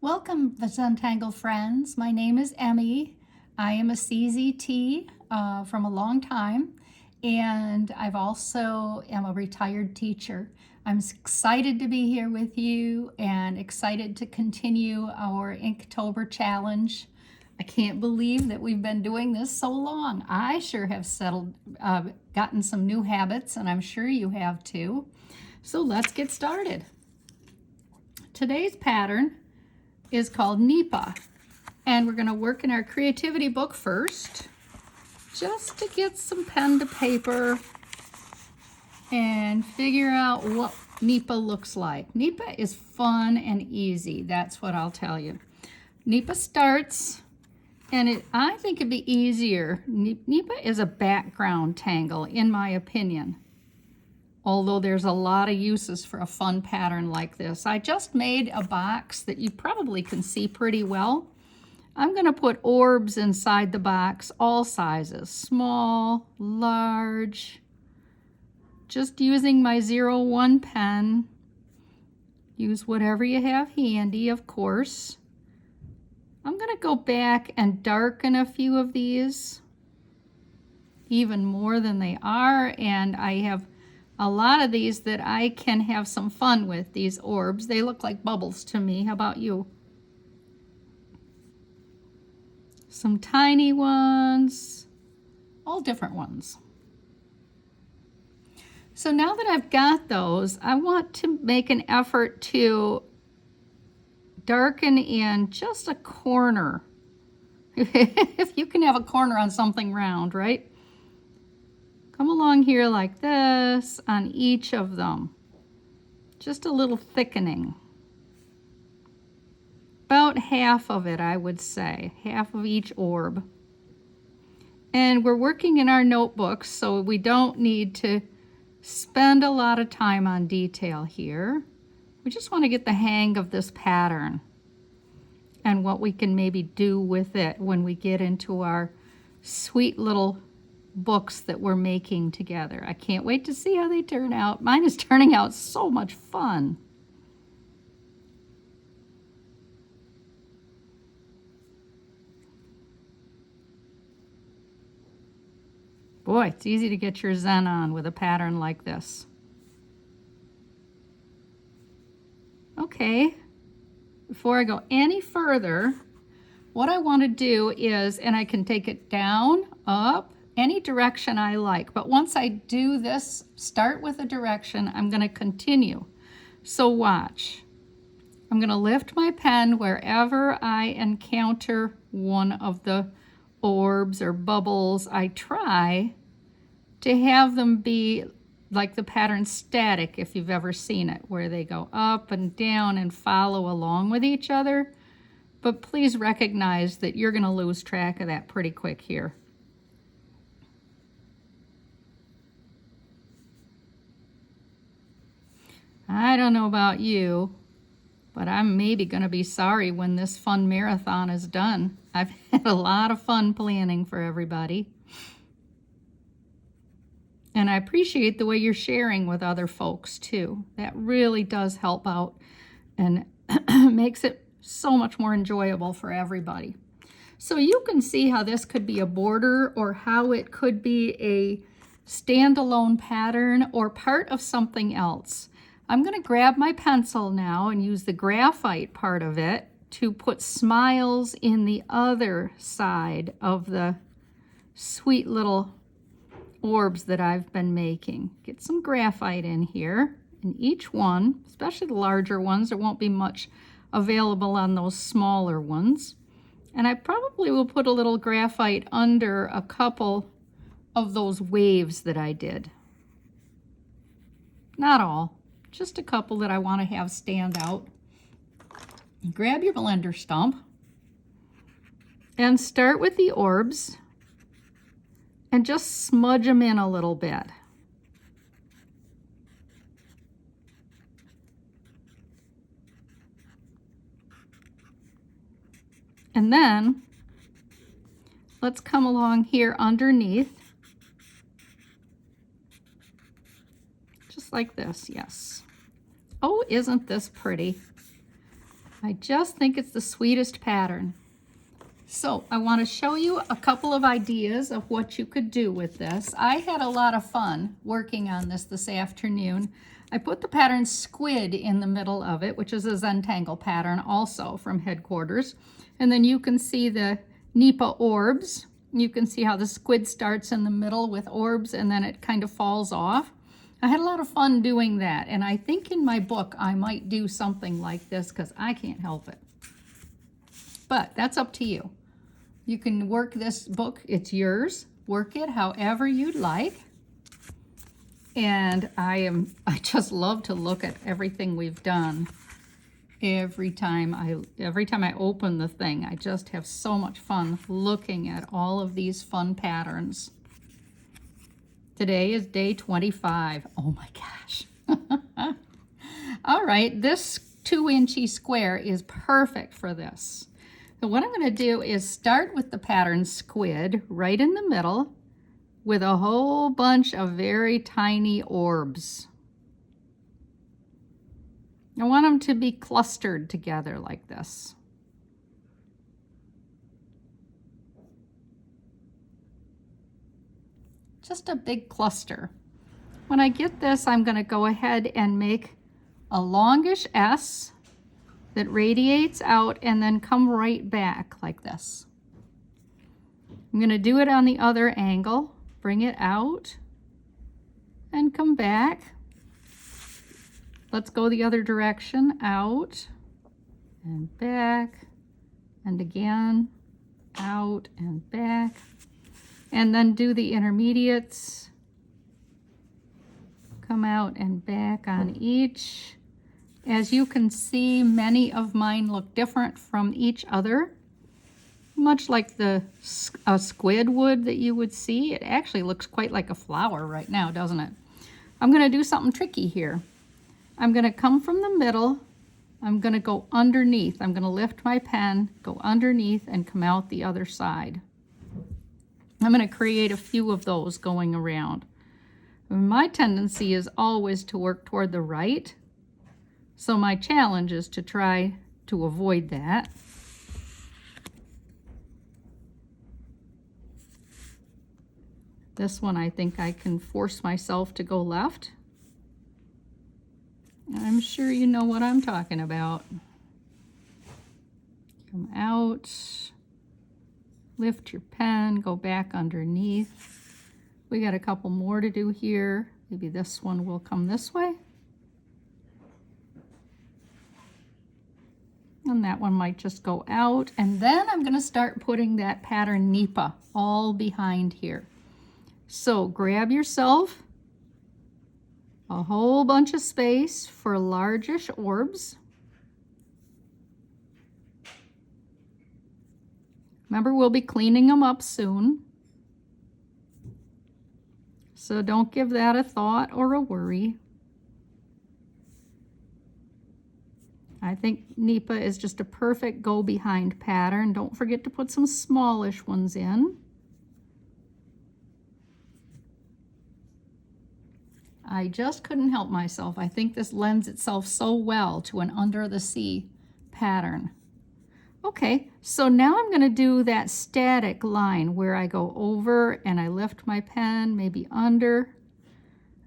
Welcome, the Zentangle friends. My name is Emmy. I am a CZT from a long time, and I've also am a retired teacher. I'm excited to be here with you and excited to continue our Inktober challenge. I can't believe that we've been doing this so long. I sure have gotten some new habits, and I'm sure you have too. So let's get started. Today's pattern is called Nipa, and we're going to work in our creativity book first, just to get some pen to paper and figure out what Nipa looks like. Nipa is fun and easy, that's what I'll tell you. Nipa starts, and I think it'd be easier. Nipa is a background tangle, in my opinion, although there's a lot of uses for a fun pattern like this. I just made a box that you probably can see pretty well. I'm going to put orbs inside the box, all sizes, small, large, just using my 01 pen. Use whatever you have handy, of course. I'm going to go back and darken a few of these, even more than they are, and I have a lot of these that I can have some fun with, these orbs. They look like bubbles to me. How about you? Some tiny ones, all different ones. So now that I've got those, I want to make an effort to darken in just a corner. If you can have a corner on something round, right? Come along here like this on each of them. Just a little thickening. About half of it, I would say. Half of each orb. And we're working in our notebooks, so we don't need to spend a lot of time on detail here. We just want to get the hang of this pattern and what we can maybe do with it when we get into our sweet little books that we're making together. I can't wait to see how they turn out. Mine is turning out so much fun. Boy, it's easy to get your zen on with a pattern like this. Okay, before I go any further, what I want to do is, and I can take it down, up, any direction I like. But once I do this, start with a direction, I'm going to continue. So watch. I'm going to lift my pen wherever I encounter one of the orbs or bubbles. I try to have them be like the pattern static, if you've ever seen it, where they go up and down and follow along with each other. But please recognize that you're going to lose track of that pretty quick here. I don't know about you, but I'm maybe going to be sorry when this fun marathon is done. I've had a lot of fun planning for everybody. And I appreciate the way you're sharing with other folks too. That really does help out and makes it so much more enjoyable for everybody. So you can see how this could be a border or how it could be a standalone pattern or part of something else. I'm going to grab my pencil now and use the graphite part of it to put smiles in the other side of the sweet little orbs that I've been making. Get some graphite in here, and each one, especially the larger ones, there won't be much available on those smaller ones. And I probably will put a little graphite under a couple of those waves that I did. Not all. Just a couple that I want to have stand out. Grab your blender stump and start with the orbs and just smudge them in a little bit. And then let's come along here underneath. Just like this, yes. Oh, isn't this pretty? I just think it's the sweetest pattern. So I want to show you a couple of ideas of what you could do with this. I had a lot of fun working on this afternoon. I put the pattern squid in the middle of it, which is a Zentangle pattern also from headquarters. And then you can see the Nipa orbs. You can see how the squid starts in the middle with orbs and then it kind of falls off. I had a lot of fun doing that, and I think in my book I might do something like this because I can't help it. But that's up to you. You can work this book, it's yours. Work it however you'd like. And I just love to look at everything we've done. Every time I open the thing, I just have so much fun looking at all of these fun patterns. Today is day 25. Oh my gosh. All right, this 2-inch square is perfect for this. So what I'm going to do is start with the pattern squid right in the middle with a whole bunch of very tiny orbs. I want them to be clustered together like this. Just a big cluster. When I get this, I'm going to go ahead and make a longish S that radiates out and then come right back like this. I'm going to do it on the other angle, bring it out and come back. Let's go the other direction, out and back and again, out and back. And then do the intermediates, come out and back on each. As you can see, many of mine look different from each other. Much like the squid would that you would see, it actually looks quite like a flower right now, doesn't it? I'm going to do something tricky here. I'm going to come from the middle. I'm going to go underneath. I'm going to lift my pen, go underneath, and come out the other side. I'm going to create a few of those going around. My tendency is always to work toward the right, so my challenge is to try to avoid that. This one I think I can force myself to go left. I'm sure you know what I'm talking about. Come out. Lift your pen, go back underneath. We got a couple more to do here. Maybe this one will come this way. And that one might just go out. And then I'm going to start putting that pattern Nipa all behind here. So grab yourself a whole bunch of space for largish orbs. Remember, we'll be cleaning them up soon. So don't give that a thought or a worry. I think Nipa is just a perfect go behind pattern. Don't forget to put some smallish ones in. I just couldn't help myself. I think this lends itself so well to an under the sea pattern. Okay, so now I'm going to do that static line where I go over and I lift my pen, maybe under,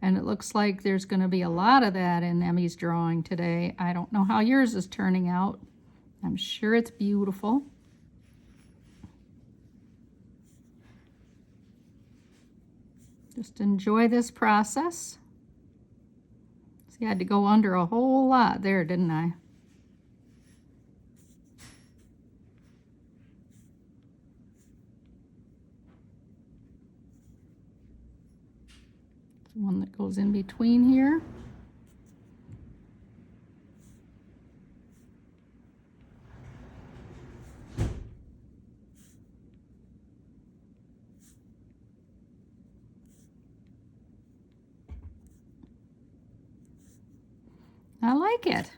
and it looks like there's going to be a lot of that in Emmy's drawing today. I don't know how yours is turning out. I'm sure it's beautiful. Just enjoy this process. See, I had to go under a whole lot there, didn't I? One that goes in between here. I like it.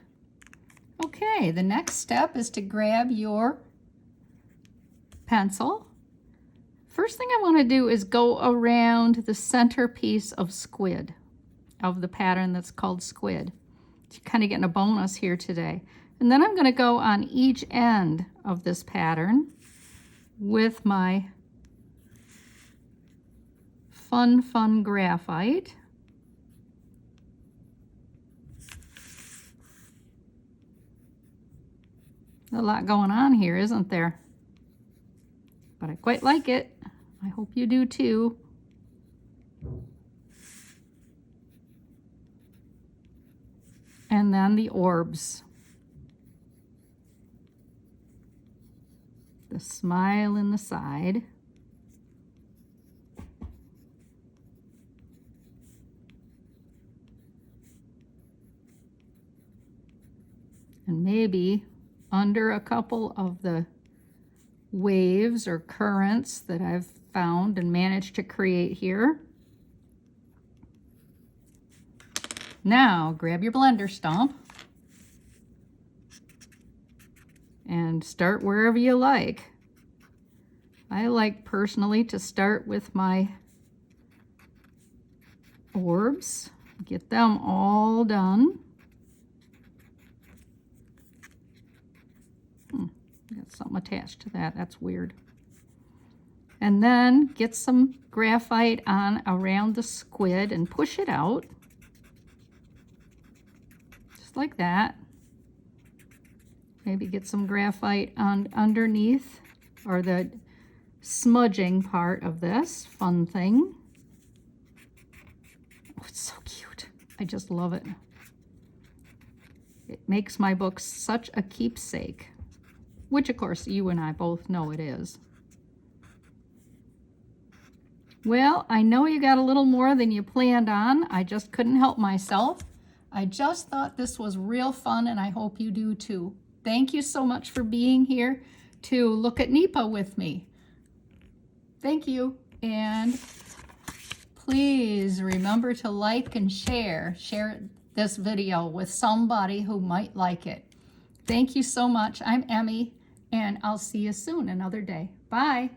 Okay, the next step is to grab your pencil. First thing I want to do is go around the center piece of squid, of the pattern that's called squid. You're kind of getting a bonus here today. And then I'm going to go on each end of this pattern with my fun graphite. A lot going on here, isn't there? But I quite like it. I hope you do too. And then the orbs. The smile in the side. And maybe under a couple of the waves or currents that I've found and managed to create here. Now grab your blender stump and start wherever you like. I like personally to start with my orbs, get them all done. Got something attached to that, that's weird. And then get some graphite on around the squid and push it out. Just like that. Maybe get some graphite on underneath, or the smudging part of this fun thing. Oh, it's so cute. I just love it. It makes my book such a keepsake, which of course you and I both know it is. Well, I know you got a little more than you planned on. I just couldn't help myself. I just thought this was real fun, and I hope you do too. Thank you so much for being here to look at Nipa with me. Thank you, and please remember to like and share this video with somebody who might like it. Thank you so much. I'm Emmy, and I'll see you soon another day. Bye.